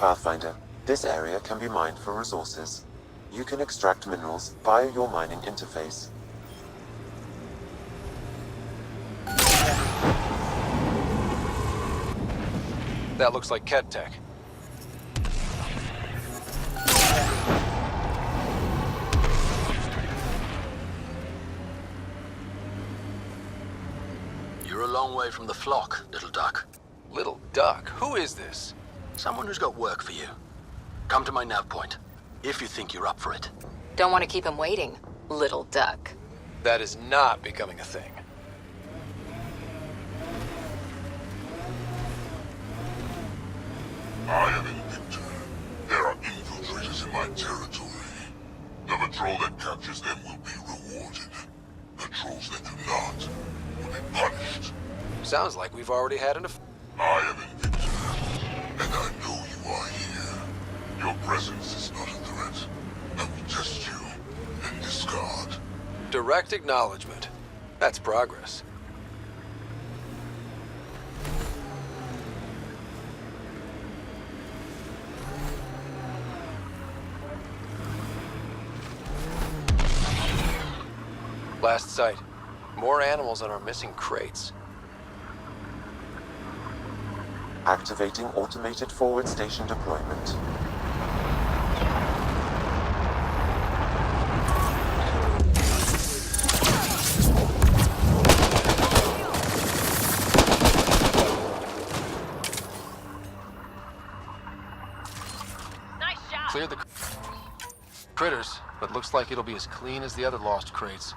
Pathfinder, this area can be mined for resources. You can extract minerals via your mining interface. That looks like Ket tech. You're a long way from the flock, little duck. Little duck? Who is this? Someone who's got work for you. Come to my nav point, if you think you're up for it. Don't want to keep him waiting, little duck. That is not becoming a thing. I am Invictor. There are infiltrators in my territory. The patrol that captures them will be rewarded. Patrols that do not will be punished. Sounds like we've already had enough. I am Invictor, and I know you are here. Your presence is not a threat. I will test you and discard. Direct acknowledgement. That's progress. Last sight. More animals on our missing crates. Activating automated forward station deployment. Nice job. Cleared the critters, but looks like it'll be as clean as the other lost crates.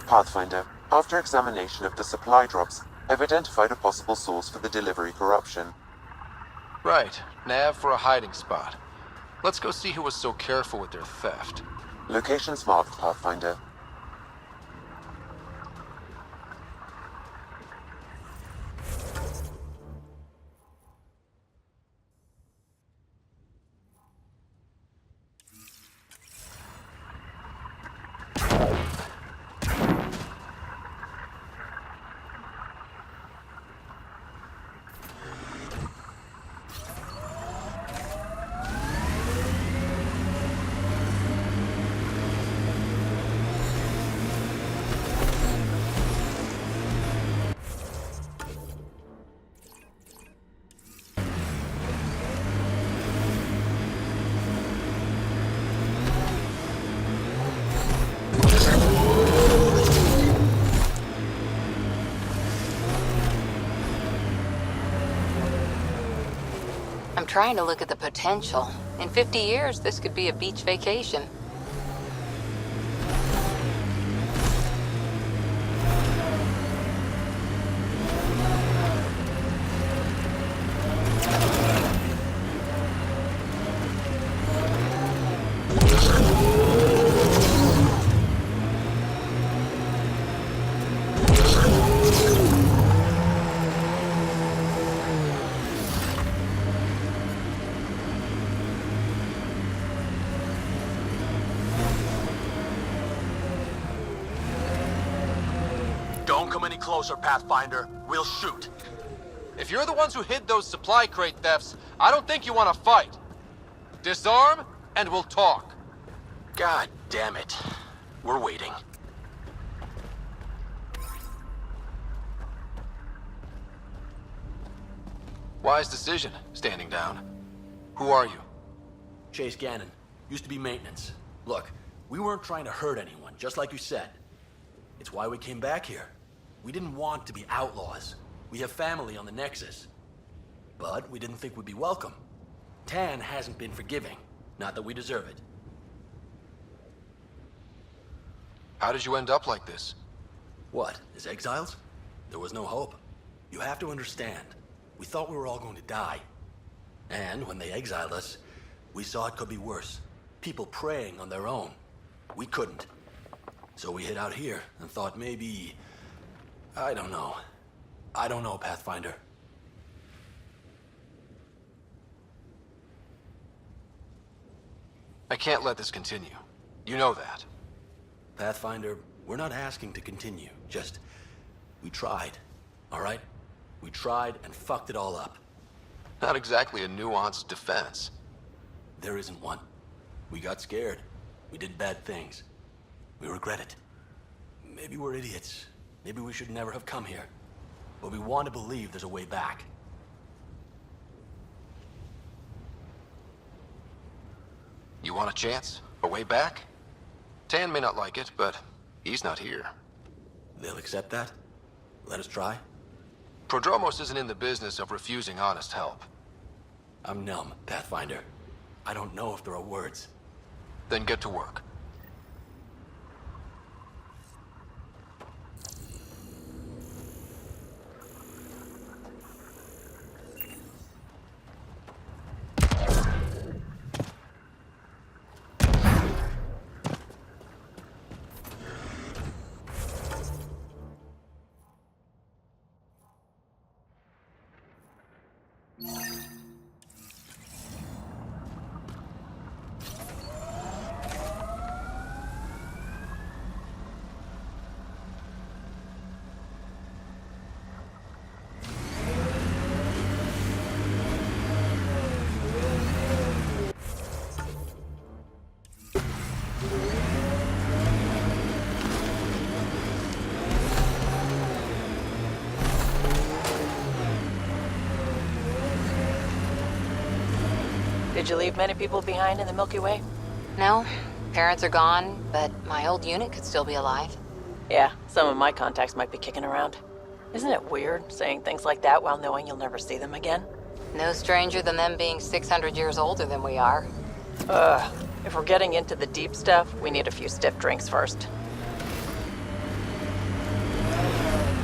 Pathfinder, after examination of the supply drops, I've identified a possible source for the delivery corruption. Right. Nav for a hiding spot. Let's go see who was so careful with their theft. Locations marked, Pathfinder. I'm trying to look at the potential. In 50 years, this could be a beach vacation. Don't come any closer, Pathfinder. We'll shoot. If you're the ones who hid those supply crate thefts, I don't think you want to fight. Disarm, and we'll talk. God damn it. We're waiting. Wise decision, standing down. Who are you? Chase Gannon. Used to be maintenance. Look, we weren't trying to hurt anyone, just like you said. It's why we came back here. We didn't want to be outlaws. We have family on the Nexus. But we didn't think we'd be welcome. Tan hasn't been forgiving. Not that we deserve it. How did you end up like this? What, as exiles? There was no hope. You have to understand. We thought we were all going to die. And when they exiled us, we saw it could be worse. People preying on their own. We couldn't. So we hid out here and thought maybe... I don't know. I don't know, Pathfinder. I can't let this continue. You know that. Pathfinder, we're not asking to continue. Just, we tried. All right? We tried and fucked it all up. Not exactly a nuanced defense. There isn't one. We got scared. We did bad things. We regret it. Maybe we're idiots. Maybe we should never have come here. But we want to believe there's a way back. You want a chance? A way back? Tan may not like it, but he's not here. They'll accept that? Let us try? Prodromos isn't in the business of refusing honest help. I'm numb, Pathfinder. I don't know if there are words. Then get to work. Did you leave many people behind in the Milky Way? No, parents are gone, but my old unit could still be alive. Yeah, some of my contacts might be kicking around. Isn't it weird saying things like that while knowing you'll never see them again? No stranger than them being 600 years older than we are. If we're getting into the deep stuff, we need a few stiff drinks first.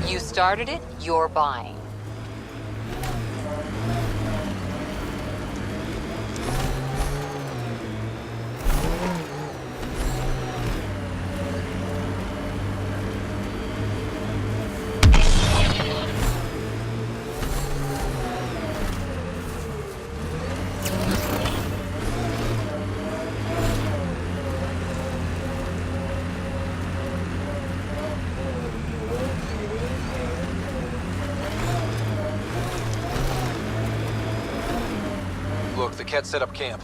You started it, you're buying. Look, the Ket set up camp.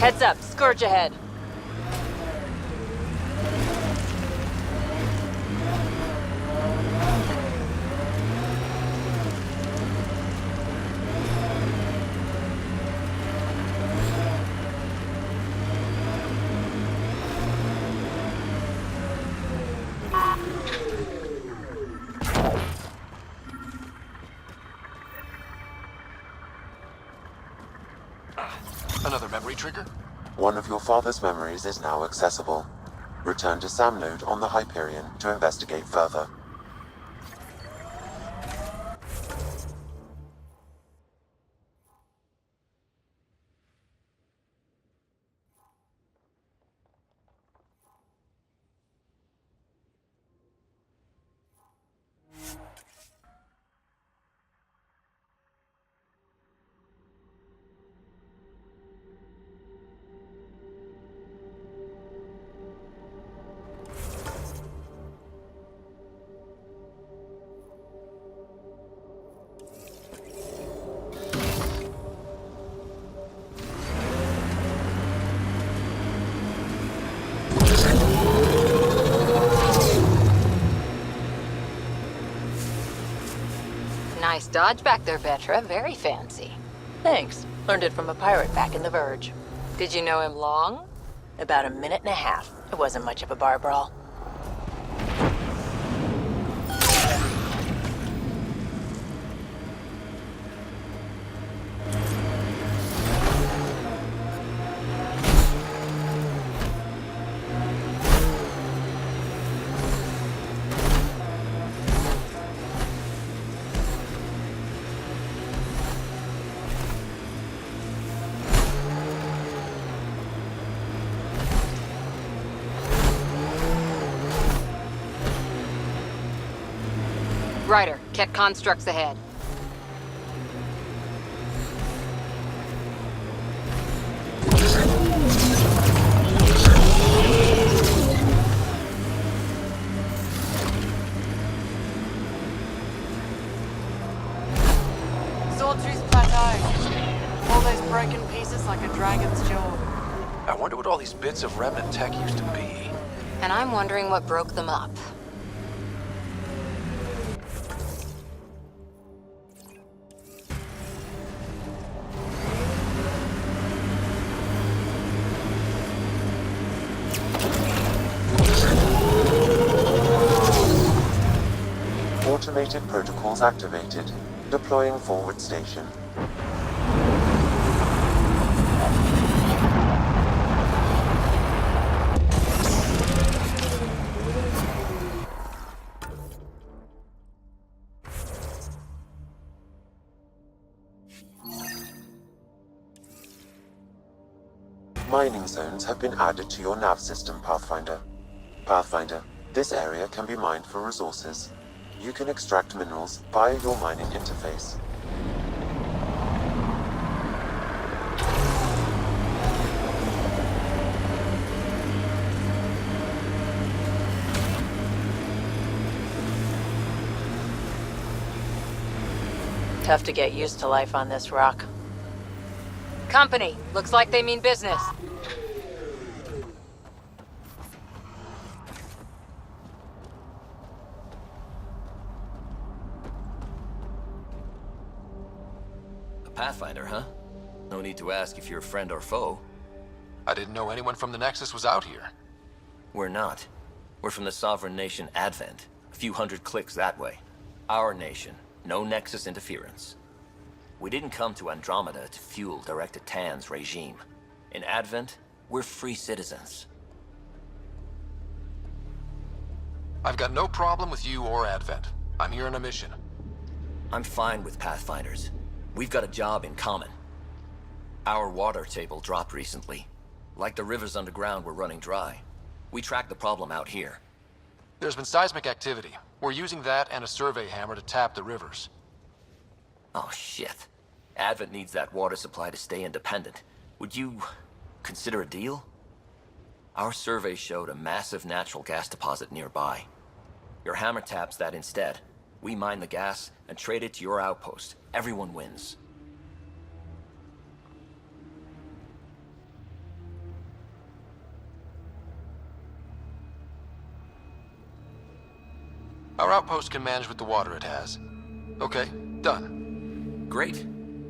Heads up, Scourge ahead. Another memory trigger? One of your father's memories is now accessible. Return to Sam Node on the Hyperion to investigate further. Nice dodge back there, Vetra. Very fancy. Thanks. Learned it from a pirate back in the Verge. Did you know him long? About a minute and a half. It wasn't much of a bar brawl. Ryder, Ket constructs ahead. Sawtooth Plateau. All those broken pieces like a dragon's jaw. I wonder what all these bits of remnant tech used to be. And I'm wondering what broke them up. Automated protocols activated. Deploying forward station. Mining zones have been added to your nav system, Pathfinder. Pathfinder, this area can be mined for resources. You can extract minerals via your mining interface. Tough to get used to life on this rock. Company, looks like they mean business. Pathfinder, huh? No need to ask if you're a friend or foe. I didn't know anyone from the Nexus was out here. We're not. We're from the sovereign nation Advent. A few hundred clicks that way. Our nation. No Nexus interference. We didn't come to Andromeda to fuel Director Tan's regime. In Advent, we're free citizens. I've got no problem with you or Advent. I'm here on a mission. I'm fine with Pathfinders. We've got a job in common. Our water table dropped recently. Like the rivers underground were running dry. We tracked the problem out here. There's been seismic activity. We're using that and a survey hammer to tap the rivers. Oh, shit. Advent needs that water supply to stay independent. Would you consider a deal? Our survey showed a massive natural gas deposit nearby. Your hammer taps that instead. We mine the gas and trade it to your outpost. Everyone wins. Our outpost can manage with the water it has. Okay, done. Great.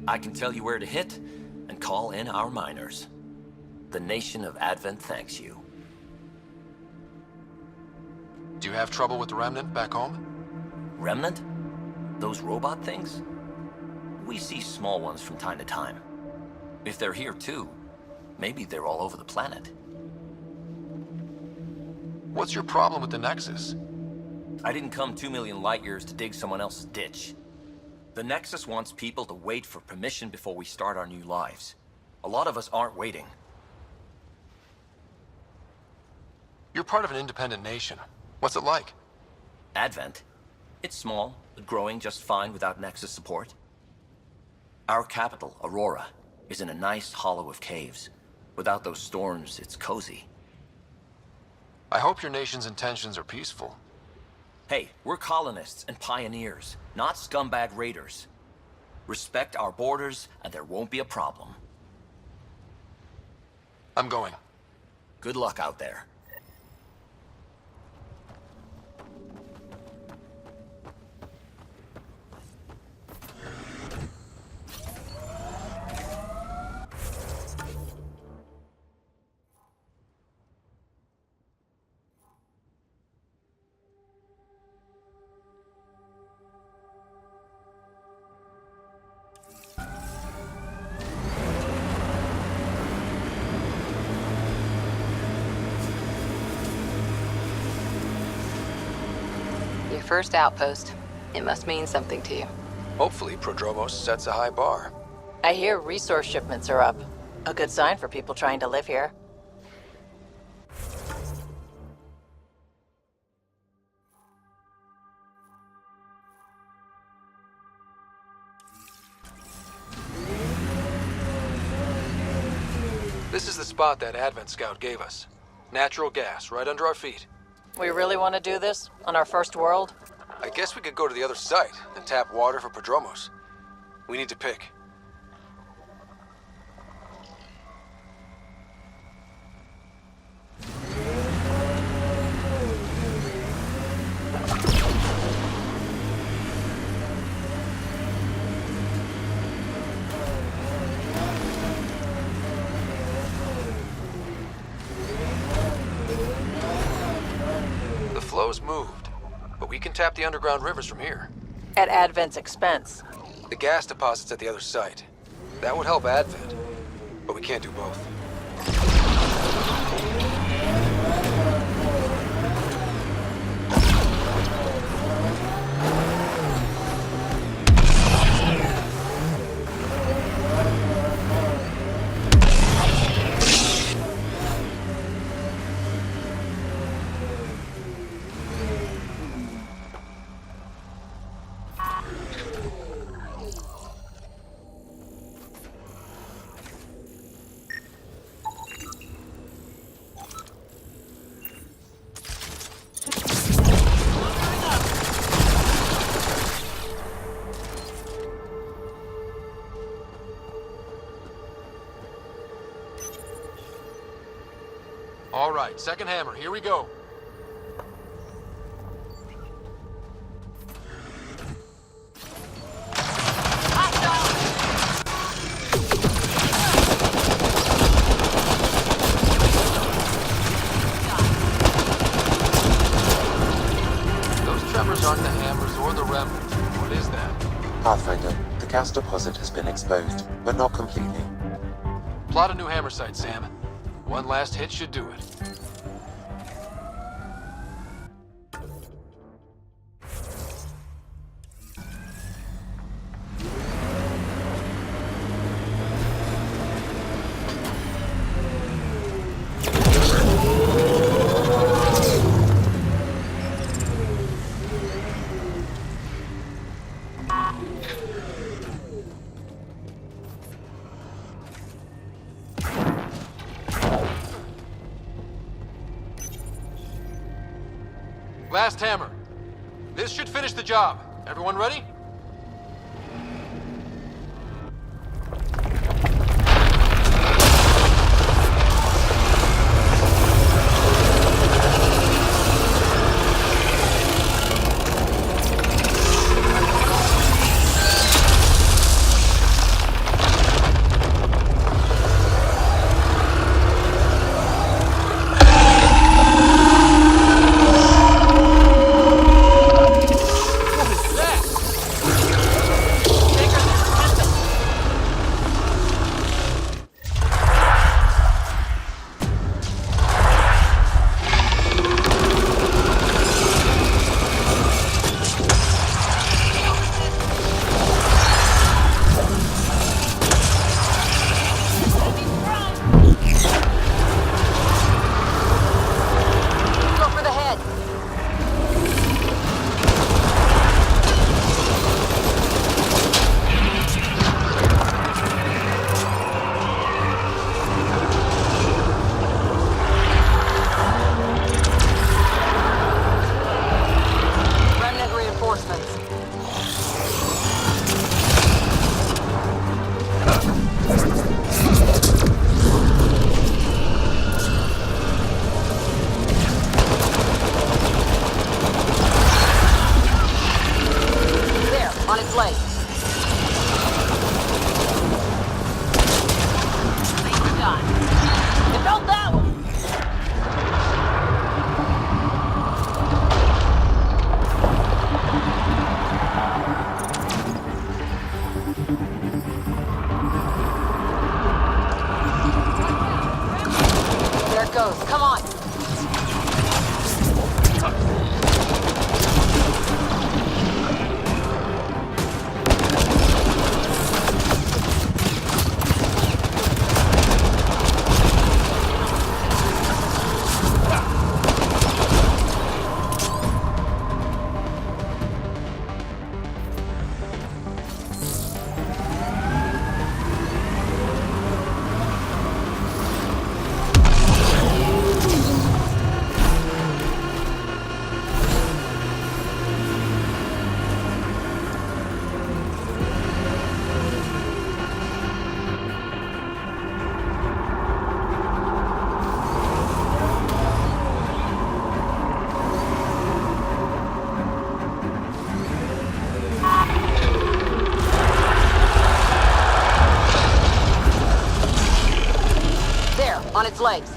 I can tell you where to hit and call in our miners. The nation of Advent thanks you. Do you have trouble with the Remnant back home? Remnant? Those robot things? We see small ones from time to time. If they're here too, maybe they're all over the planet. What's your problem with the Nexus? I didn't come 2 million light years to dig someone else's ditch. The Nexus wants people to wait for permission before we start our new lives. A lot of us aren't waiting. You're part of an independent nation. What's it like? Advent? It's small, but growing just fine without Nexus support. Our capital, Aurora, is in a nice hollow of caves. Without those storms, it's cozy. I hope your nation's intentions are peaceful. Hey, we're colonists and pioneers, not scumbag raiders. Respect our borders, and there won't be a problem. I'm going. Good luck out there. Your first outpost. It must mean something to you. Hopefully, Prodromos sets a high bar. I hear resource shipments are up. A good sign for people trying to live here. This is the spot that Advent Scout gave us. Natural gas, right under our feet. We really want to do this? On our first world? I guess we could go to the other site and tap water for Prodromos. We need to pick. The flow's moved, but we can tap the underground rivers from here. At Advent's expense. The gas deposit's at the other site. That would help Advent, but we can't do both. All right, second hammer, here we go. Those tremors aren't the hammers or the remnant. What is that? Pathfinder, the gas deposit has been exposed, but not completely. Plot a new hammer site, Sam. One last hit should do it. Last hammer. This should finish the job. Everyone ready? There it goes. Come on. On its legs.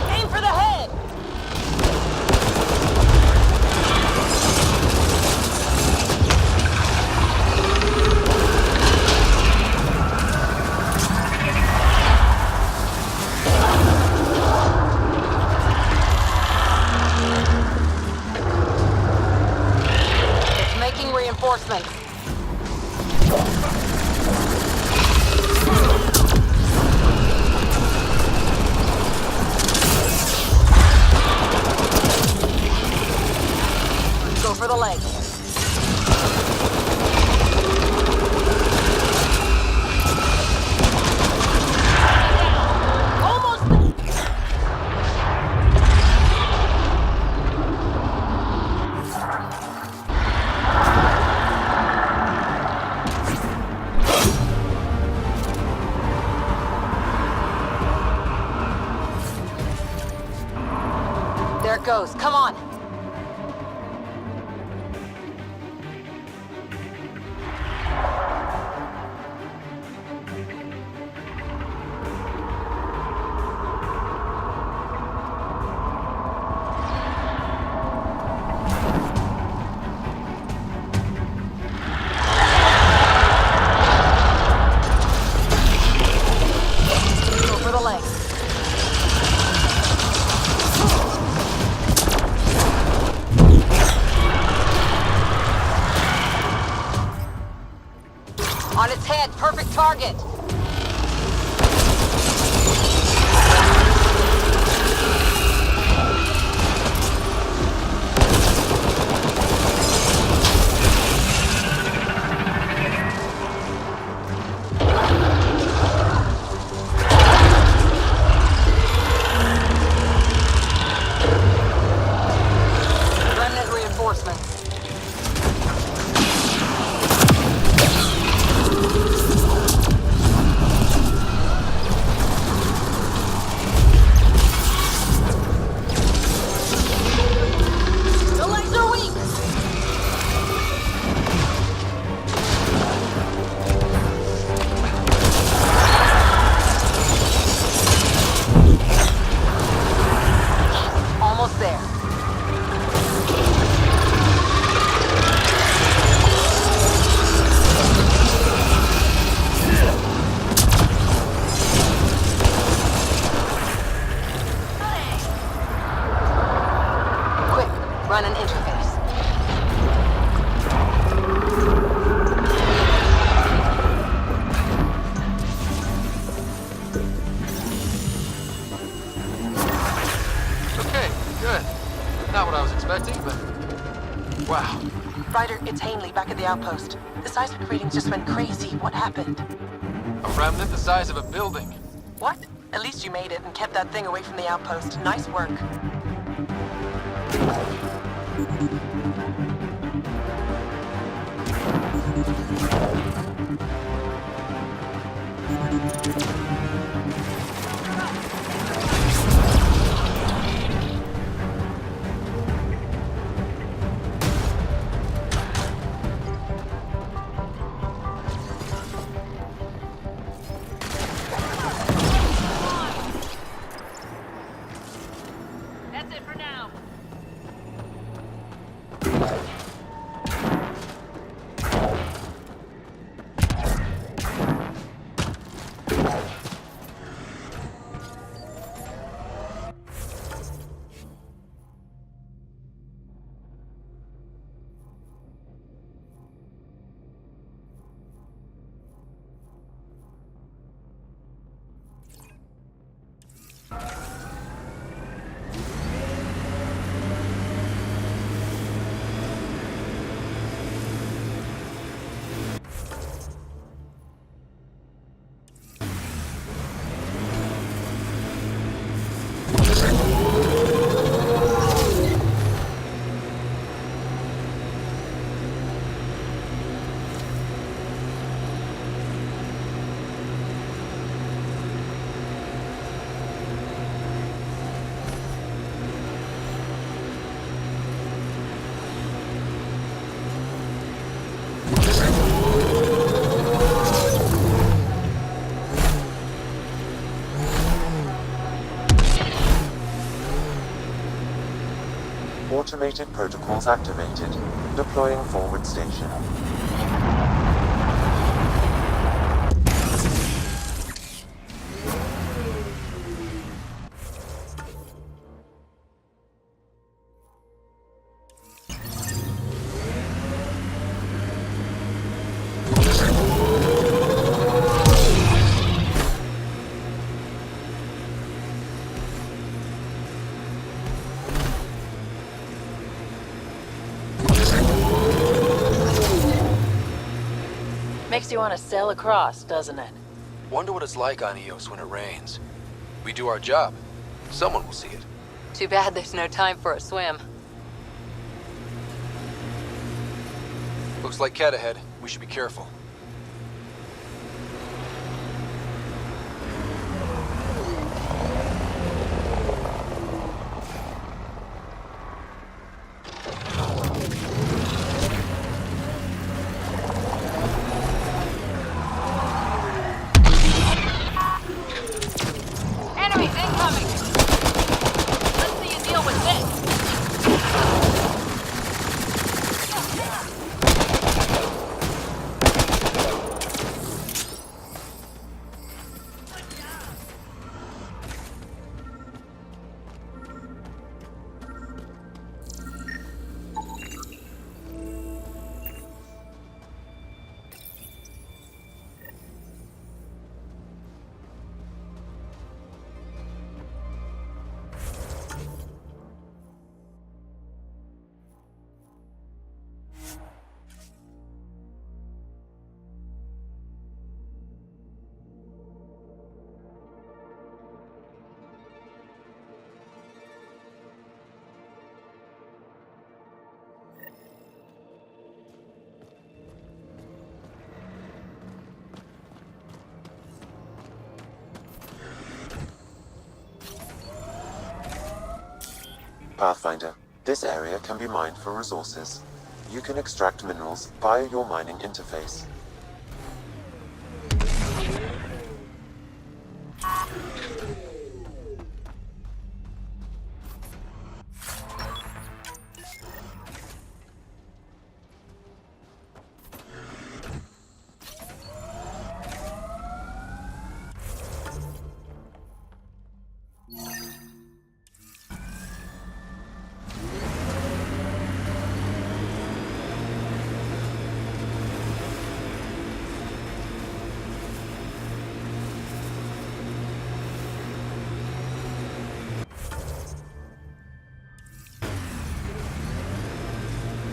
Aim for the head! Reinforcements. Go for the leg. Almost there. There it goes. Come on. Go for the leg. On its head, perfect target. Remnant reinforcements. Run an interface. Okay, good. Not what I was expecting, but... wow. Ryder, it's Hanley back at the outpost. The seismic readings just went crazy. What happened? A remnant the size of a building. What? At least you made it and kept that thing away from the outpost. Nice work. Automated protocols activated. Deploying forward station. Makes you want to sail across, doesn't it? Wonder what it's like on Eos when it rains. We do our job. Someone will see it. Too bad there's no time for a swim. Looks like cat ahead. We should be careful. Enemies incoming! Let's see you deal with this! Pathfinder, this area can be mined for resources. You can extract minerals via your mining interface.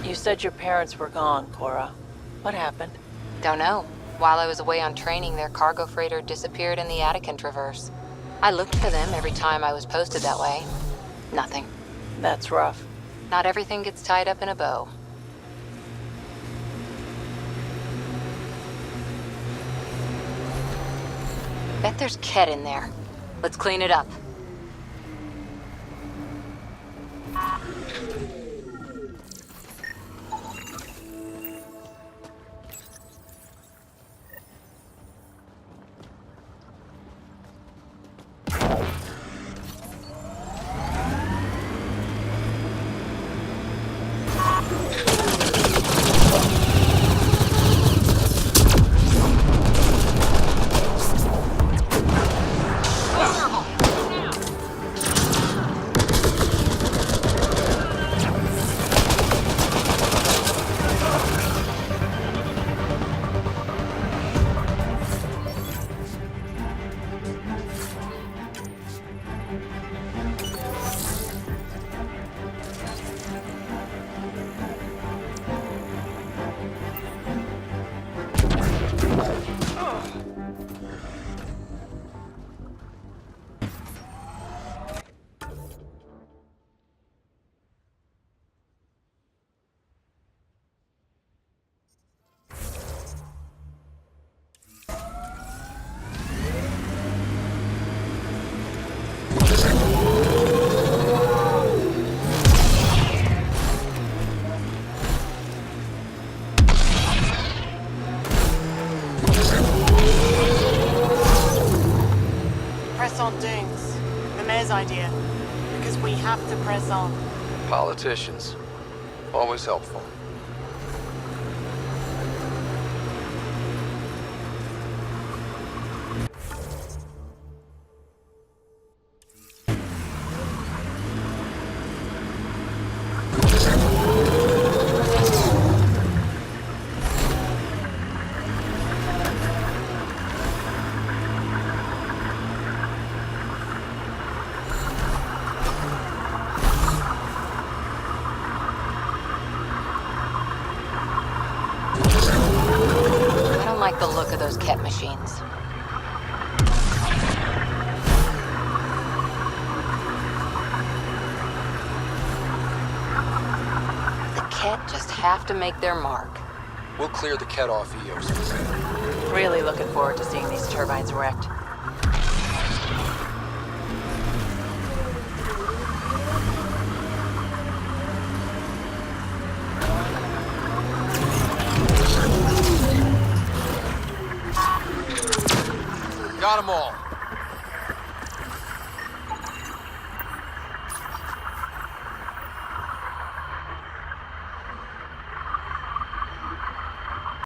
You said your parents were gone, Cora. What happened? Don't know. While I was away on training, their cargo freighter disappeared in the Attican Traverse. I looked for them every time I was posted that way. Nothing. That's rough. Not everything gets tied up in a bow. Bet there's Ket in there. Let's clean it up. Press on, Dings. The mayor's idea. Because we have to press on. Politicians. Always helpful. I don't like the look of those Ket machines. The Ket just have to make their mark. We'll clear the Ket off Eos. Really looking forward to seeing these turbines wrecked. Got them all.